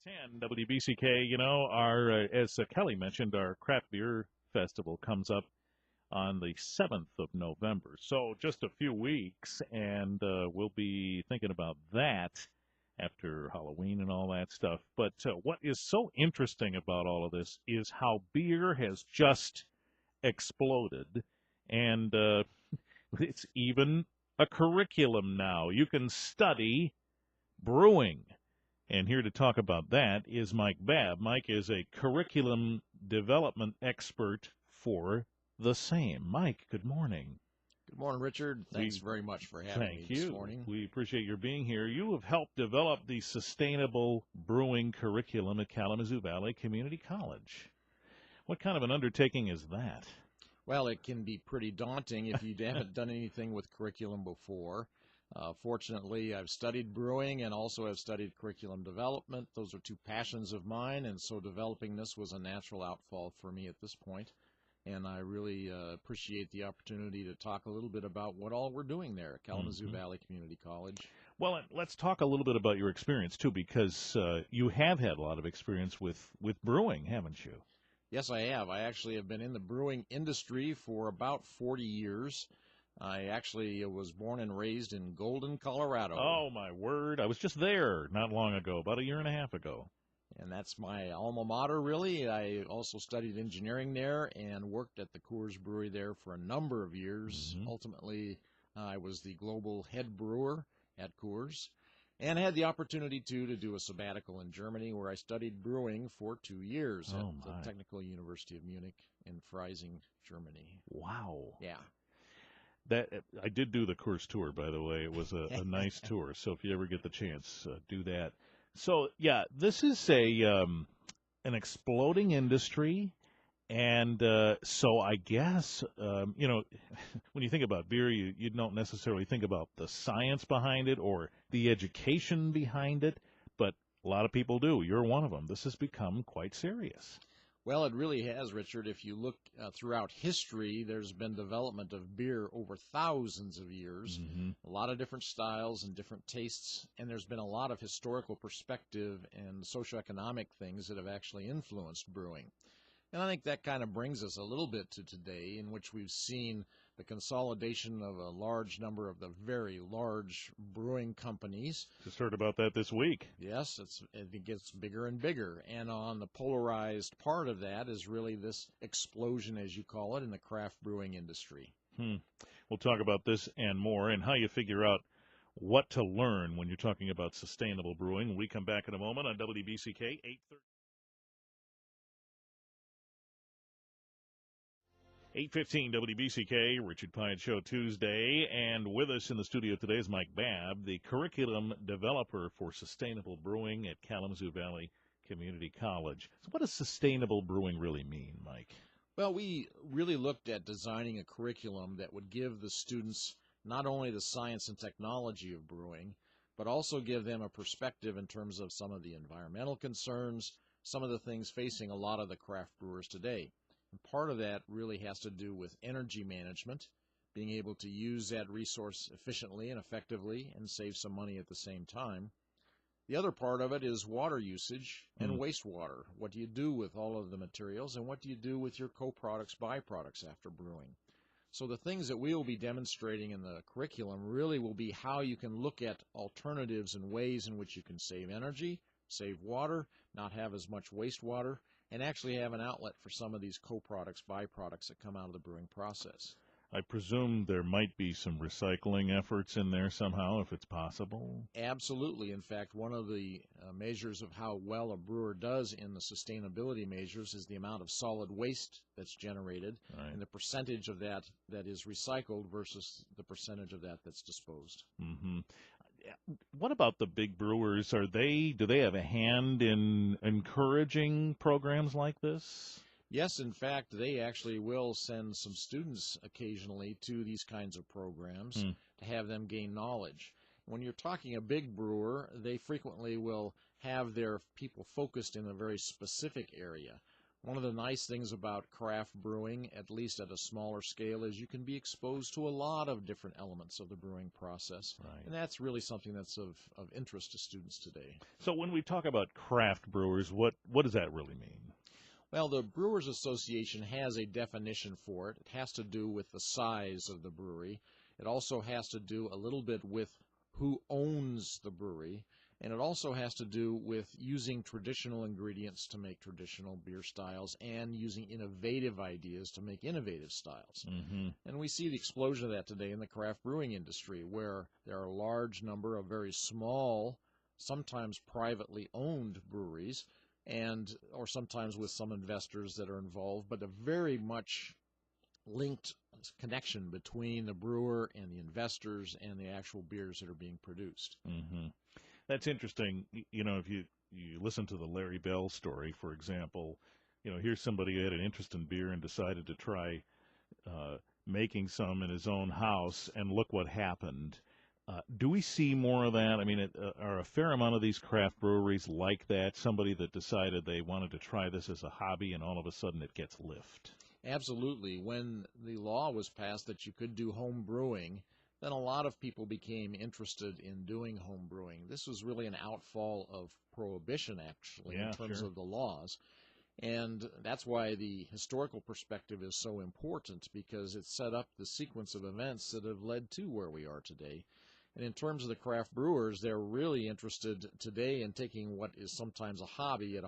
10 WBCK, as Kelly mentioned, our craft beer festival comes up on the 7th of November. So just a few weeks, and we'll be thinking about that after Halloween and all that stuff. But what is so interesting about all of this is how beer has just exploded, and it's even a curriculum now. You can study brewing. And here to talk about that is Mike Babb. Mike is a curriculum development expert for the same. Mike, good morning. Good morning, Richard. Thanks very much for having me this morning. We appreciate your being here. You have helped develop the sustainable brewing curriculum at Kalamazoo Valley Community College. What kind of an undertaking is that? Well, it can be pretty daunting if you haven't done anything with curriculum before. Fortunately, I've studied brewing and also have studied curriculum development. Those are two passions of mine, and so developing this was a natural outfall for me at this point. And I really appreciate the opportunity to talk a little bit about what all we're doing there at Kalamazoo Valley Community College. Well, let's talk a little bit about your experience, too, because you have had a lot of experience with brewing, haven't you? Yes, I have. I actually have been in the brewing industry for about 40 years. I actually was born and raised in Golden, Colorado. Oh, my word. I was just there not long ago, about a year and a half ago. And that's my alma mater, really. I also studied engineering there and worked at the Coors brewery there for a number of years. Ultimately, I was the global head brewer at Coors and had the opportunity, to do a sabbatical in Germany, where I studied brewing for 2 years at the Technical University of Munich in Freising, Germany. Wow. Yeah. I did do the Coors tour, by the way. It was a nice tour, so if you ever get the chance, do that. So, yeah, this is an exploding industry, and so I guess, when you think about beer, you don't necessarily think about the science behind it or the education behind it, but a lot of people do. You're one of them. This has become quite serious. Well, it really has, Richard. If you look throughout history, there's been development of beer over thousands of years, a lot of different styles and different tastes, and there's been a lot of historical perspective and socioeconomic things that have actually influenced brewing. And I think that kind of brings us a little bit to today, in which we've seen the consolidation of a large number of the very large brewing companies. Just heard about that this week. Yes, it gets bigger and bigger. And on the polarized part of that is really this explosion, as you call it, in the craft brewing industry. We'll talk about this and more, and how you figure out what to learn when you're talking about sustainable brewing. When we come back in a moment on WBCK 8:30. 8:15 WBCK, Richard Piet Show Tuesday, and with us in the studio today is Mike Babb, the curriculum developer for sustainable brewing at Kalamazoo Valley Community College. So what does sustainable brewing really mean, Mike? Well, we really looked at designing a curriculum that would give the students not only the science and technology of brewing, but also give them a perspective in terms of some of the environmental concerns, some of the things facing a lot of the craft brewers today. And part of that really has to do with energy management, being able to use that resource efficiently and effectively and save some money at the same time. The other part of it is water usage and wastewater. What do you do with all of the materials, and what do you do with your co-products, byproducts after brewing? So the things that we will be demonstrating in the curriculum really will be how you can look at alternatives and ways in which you can save energy, save water, not have as much wastewater, and actually have an outlet for some of these co-products, byproducts that come out of the brewing process. I presume there might be some recycling efforts in there somehow, if it's possible. Absolutely. In fact, one of the measures of how well a brewer does in the sustainability measures is the amount of solid waste that's generated, and the percentage of that is recycled versus the percentage of that that's disposed. What about the big brewers? Do they have a hand in encouraging programs like this? Yes, in fact, they actually will send some students occasionally to these kinds of programs to have them gain knowledge. When you're talking a big brewer, they frequently will have their people focused in a very specific area. One of the nice things about craft brewing, at least at a smaller scale, is you can be exposed to a lot of different elements of the brewing process. Right. And that's really something that's of interest to students today. So when we talk about craft brewers, what does that really mean? Well, the Brewers Association has a definition for it. It has to do with the size of the brewery. It also has to do a little bit with who owns the brewery. And it also has to do with using traditional ingredients to make traditional beer styles and using innovative ideas to make innovative styles. Mm-hmm. And we see the explosion of that today in the craft brewing industry, where there are a large number of very small, sometimes privately owned breweries, or sometimes with some investors that are involved, but a very much linked connection between the brewer and the investors and the actual beers that are being produced. Mm-hmm. That's interesting. If you listen to the Larry Bell story, for example, here's somebody who had an interest in beer and decided to try making some in his own house, and look what happened. Do we see more of that? I mean, are a fair amount of these craft breweries like that, somebody that decided they wanted to try this as a hobby, and all of a sudden it gets lift? Absolutely. When the law was passed that you could do home brewing, then a lot of people became interested in doing home brewing. This was really an outfall of prohibition, actually, in terms Sure. of the laws. And that's why the historical perspective is so important, because it set up the sequence of events that have led to where we are today. And in terms of the craft brewers, they're really interested today in taking what is sometimes a hobby at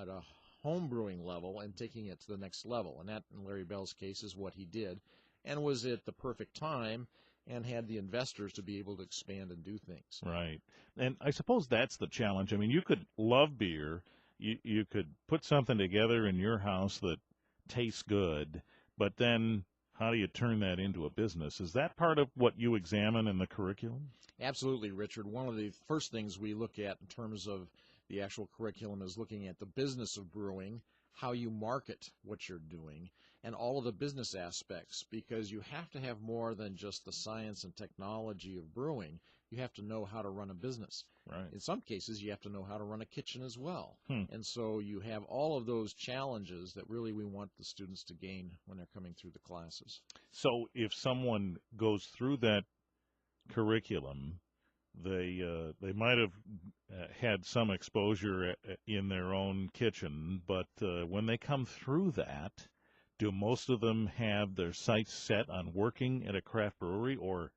a home brewing level and taking it to the next level. And that, in Larry Bell's case, is what he did, and was at the perfect time, and had the investors to be able to expand and do things. Right. And I suppose that's the challenge. I mean, you could love beer. You could put something together in your house that tastes good, but then how do you turn that into a business? Is that part of what you examine in the curriculum? Absolutely, Richard. One of the first things we look at in terms of the actual curriculum is looking at the business of brewing, how you market what you're doing, and all of the business aspects, because you have to have more than just the science and technology of brewing. You have to know how to run a business. Right. In some cases, you have to know how to run a kitchen as well. Hmm. And so you have all of those challenges that really we want the students to gain when they're coming through the classes. So if someone goes through that curriculum, they might have had some exposure in their own kitchen, but when they come through that, do most of them have their sights set on working at a craft brewery or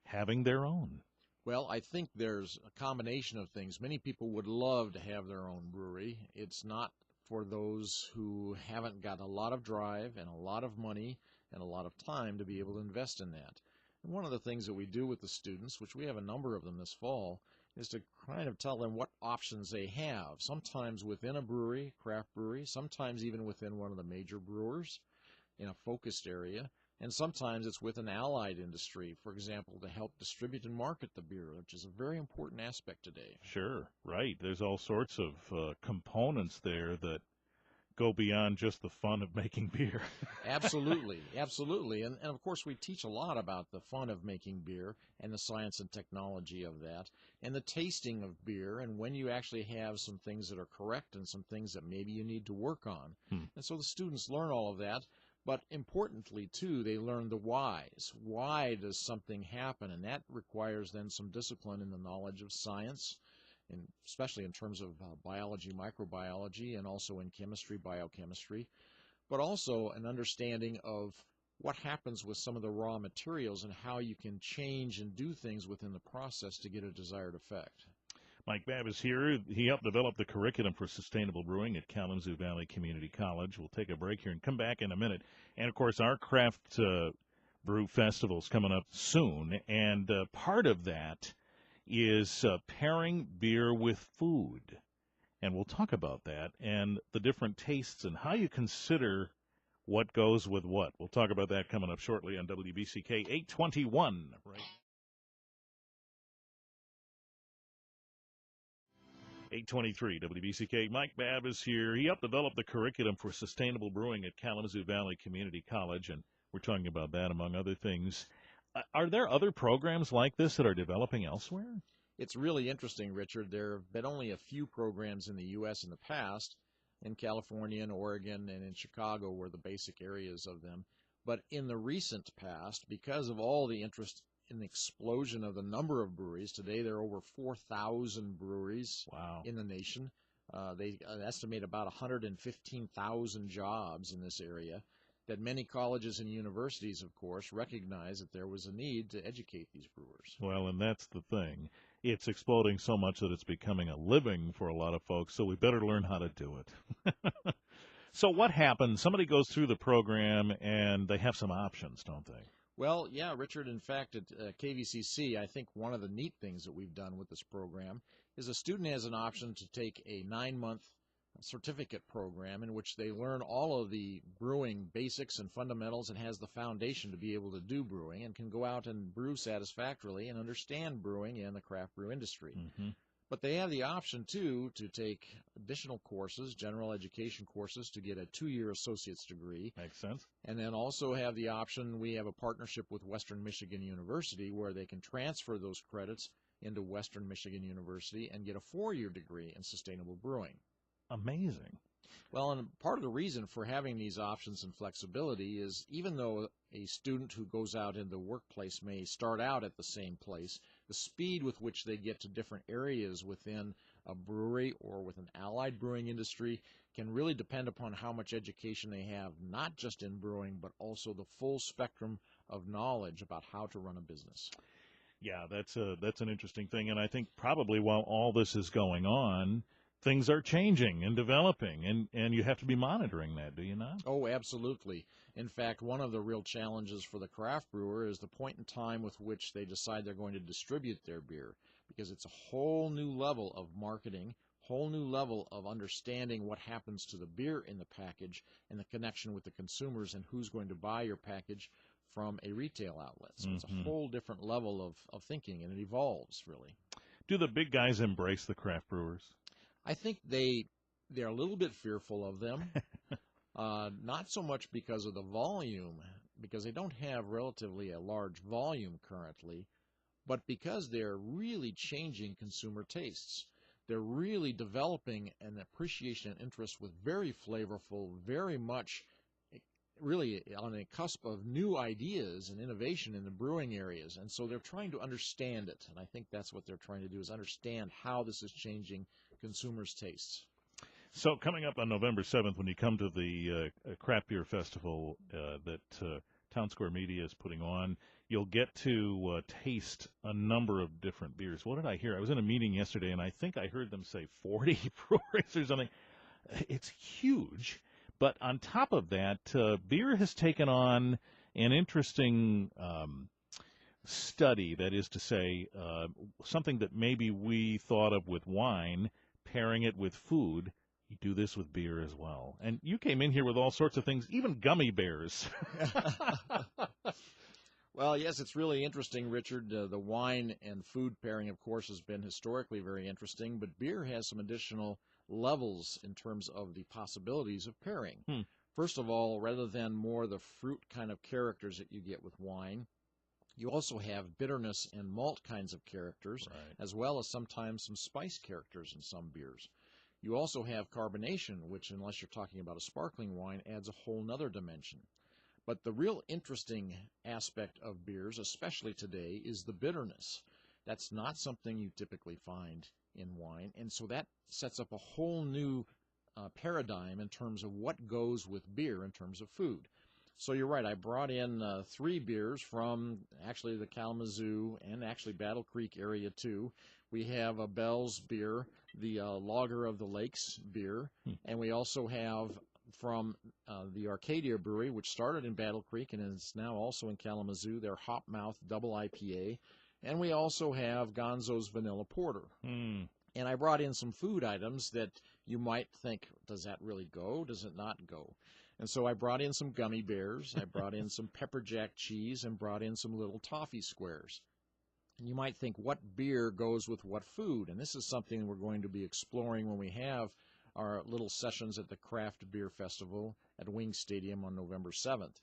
having their own? Well, I think there's a combination of things. Many people would love to have their own brewery. It's not for those who haven't got a lot of drive and a lot of money and a lot of time to be able to invest in that. And one of the things that we do with the students, which we have a number of them this fall, is to kind of tell them what options they have. Sometimes within a brewery, craft brewery, sometimes even within one of the major brewers in a focused area, and sometimes it's with an allied industry, for example, to help distribute and market the beer, which is a very important aspect today. Sure, right. There's all sorts of components there that go beyond just the fun of making beer. Absolutely, absolutely. And of course, we teach a lot about the fun of making beer and the science and technology of that, and the tasting of beer, and when you actually have some things that are correct and some things that maybe you need to work on. And so the students learn all of that. But importantly, too, they learn the whys. Why does something happen? And that requires then some discipline in the knowledge of science, and especially in terms of biology, microbiology, and also in chemistry, biochemistry, but also an understanding of what happens with some of the raw materials and how you can change and do things within the process to get a desired effect. Mike Babb is here. He helped develop the curriculum for sustainable brewing at Kalamazoo Valley Community College. We'll take a break here and come back in a minute. And, of course, our craft brew festival is coming up soon, and part of that is pairing beer with food. And we'll talk about that and the different tastes and how you consider what goes with what. We'll talk about that coming up shortly on WBCK 821. Right. 823 WBCK. Mike Babb is here. He helped develop the curriculum for sustainable brewing at Kalamazoo Valley Community College, and we're talking about that among other things. Are there other programs like this that are developing elsewhere? It's really interesting, Richard. There have been only a few programs in the U.S. in the past. in California and Oregon and in Chicago were the basic areas of them. But in the recent past, because of all the interest in the explosion of the number of breweries, today there are over 4,000 breweries in the nation. They estimate about 115,000 jobs in this area, that many colleges and universities, of course, recognize that there was a need to educate these brewers. Well, and that's the thing. It's exploding so much that it's becoming a living for a lot of folks, so we better learn how to do it. So what happens? Somebody goes through the program, and they have some options, don't they? Well, yeah, Richard, in fact, at KVCC, I think one of the neat things that we've done with this program is a student has an option to take a 9-month certificate program in which they learn all of the brewing basics and fundamentals and has the foundation to be able to do brewing and can go out and brew satisfactorily and understand brewing and the craft brew industry. Mm-hmm. But they have the option, too, to take additional courses, general education courses, to get a 2-year associate's degree. Makes sense. And then also have the option, we have a partnership with Western Michigan University where they can transfer those credits into Western Michigan University and get a 4-year degree in sustainable brewing. Amazing. Well, and part of the reason for having these options and flexibility is even though a student who goes out in the workplace may start out at the same place, the speed with which they get to different areas within a brewery or with an allied brewing industry can really depend upon how much education they have, not just in brewing, but also the full spectrum of knowledge about how to run a business. Yeah, that's an interesting thing, and I think probably while all this is going on, things are changing and developing, and you have to be monitoring that, do you not? Oh, absolutely. In fact, one of the real challenges for the craft brewer is the point in time with which they decide they're going to distribute their beer, because it's a whole new level of marketing, whole new level of understanding what happens to the beer in the package and the connection with the consumers and who's going to buy your package from a retail outlet. So it's a whole different level of thinking, and it evolves, really. Do the big guys embrace the craft brewers? I think they're a little bit fearful of them, not so much because of the volume, because they don't have relatively a large volume currently, but because they're really changing consumer tastes. They're really developing an appreciation and interest with very flavorful, very much really on a cusp of new ideas and innovation in the brewing areas. And so they're trying to understand it. And I think that's what they're trying to do, is understand how this is changing consumers' tastes. So coming up on November 7th, when you come to the Craft Beer Festival that Town Square Media is putting on, you'll get to taste a number of different beers. What did I hear? I was in a meeting yesterday, and I think I heard them say 40 breweries or something. It's huge. But on top of that, beer has taken on an interesting study, that is to say, something that maybe we thought of with wine, pairing it with food. You do this with beer as well. And you came in here with all sorts of things, even gummy bears. Well, yes, it's really interesting, Richard. The wine and food pairing, of course, has been historically very interesting, but beer has some additional levels in terms of the possibilities of pairing. First of all, rather than more the fruit kind of characters that you get with wine, you also have bitterness and malt kinds of characters, as well as sometimes some spice characters in some beers. You also have carbonation, which, unless you're talking about a sparkling wine, adds a whole nother dimension. But the real interesting aspect of beers, especially today, is the bitterness. That's not something you typically find in wine, and so that sets up a whole new paradigm in terms of what goes with beer in terms of food. So you're right, I brought in 3 beers from actually the Kalamazoo and actually Battle Creek area too. We have a Bell's beer, the Lager of the Lakes beer, and we also have from the Arcadia Brewery, which started in Battle Creek and is now also in Kalamazoo, their Hop Mouth Double IPA. And we also have Gonzo's Vanilla Porter. And I brought in some food items that you might think, does that really go? Does it not go? And so I brought in some gummy bears. I brought in some pepper jack cheese and brought in some little toffee squares. And you might think, what beer goes with what food? And this is something we're going to be exploring when we have our little sessions at the Craft Beer Festival at Wing Stadium on November 7th.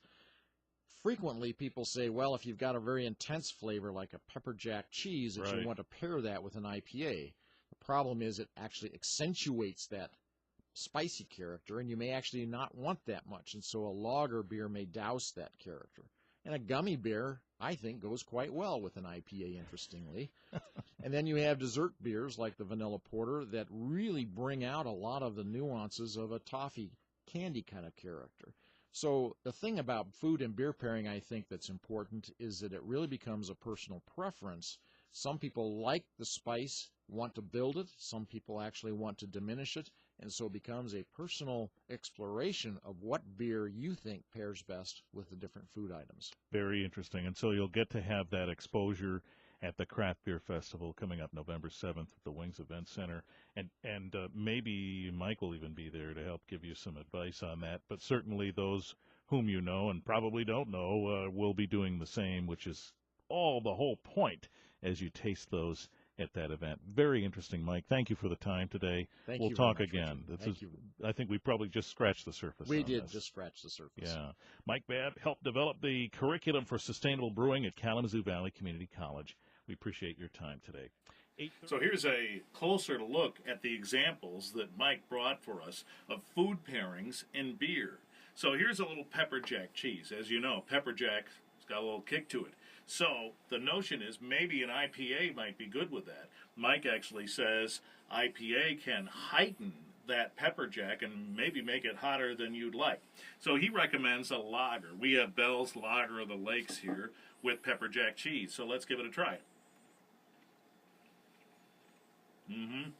Frequently, people say, well, if you've got a very intense flavor like a pepper jack cheese, that you want to pair that with an IPA. The problem is it actually accentuates that spicy character, and you may actually not want that much, and so a lager beer may douse that character. And a gummy beer, I think, goes quite well with an IPA, interestingly. And then you have dessert beers like the vanilla porter that really bring out a lot of the nuances of a toffee candy kind of character. So the thing about food and beer pairing, I think, that's important is that it really becomes a personal preference. Some people like the spice, want to build it. Some people actually want to diminish it. And so it becomes a personal exploration of what beer you think pairs best with the different food items. Very interesting. And so you'll get to have that exposure at the Craft Beer Festival coming up November 7th at the Wings Event Center. And maybe Mike will even be there to help give you some advice on that. But certainly those whom you know and probably don't know will be doing the same, which is the whole point as you taste those at that event. Very interesting, Mike. Thank you for the time today. We'll talk again. I think we probably just scratched the surface. We did just scratch the surface. Yeah. Mike Babb helped develop the curriculum for sustainable brewing at Kalamazoo Valley Community College. We appreciate your time today. So here's a closer look at the examples that Mike brought for us of food pairings in beer. So here's a little pepper jack cheese. As you know, pepper jack's got a little kick to it. So the notion is maybe an IPA might be good with that. Mike actually says IPA can heighten that pepper jack and maybe make it hotter than you'd like. So he recommends a lager. We have Bell's Lager of the Lakes here with pepper jack cheese. So let's give it a try. A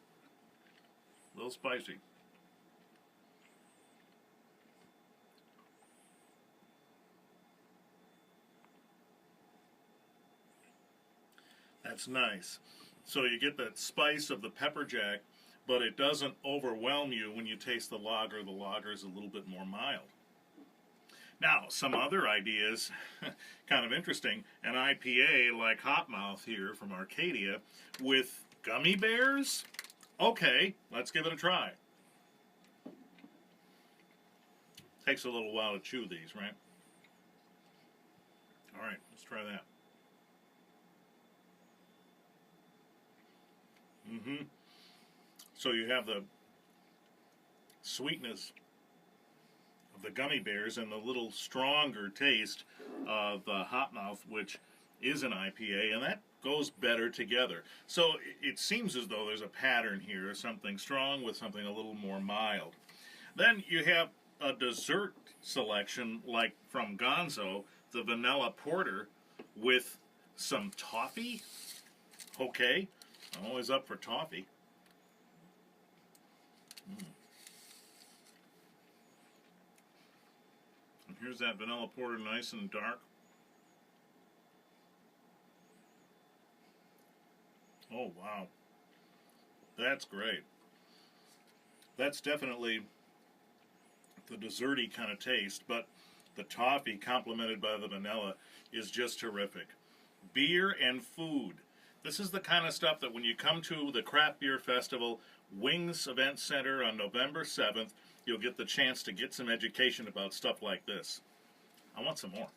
little spicy. That's nice. So you get that spice of the pepper jack, but it doesn't overwhelm you when you taste the lager. The lager is a little bit more mild. Now, some other ideas, kind of interesting. An IPA like Hopmouth here from Arcadia with gummy bears? Okay, let's give it a try. Takes a little while to chew these, right? All right, let's try that. So you have the sweetness of the gummy bears and the little stronger taste of the Hopmouth, which is an IPA, and that goes better together. So it seems as though there's a pattern here, something strong with something a little more mild. Then you have a dessert selection like from Gonzo, the vanilla porter with some toffee. Okay, I'm always up for toffee. And here's that vanilla porter, nice and dark. Oh, wow. That's great. That's definitely the desserty kind of taste, but the toffee complemented by the vanilla is just terrific. Beer and food. This is the kind of stuff that when you come to the Craft Beer Festival, Wings Event Center on November 7th, you'll get the chance to get some education about stuff like this. I want some more.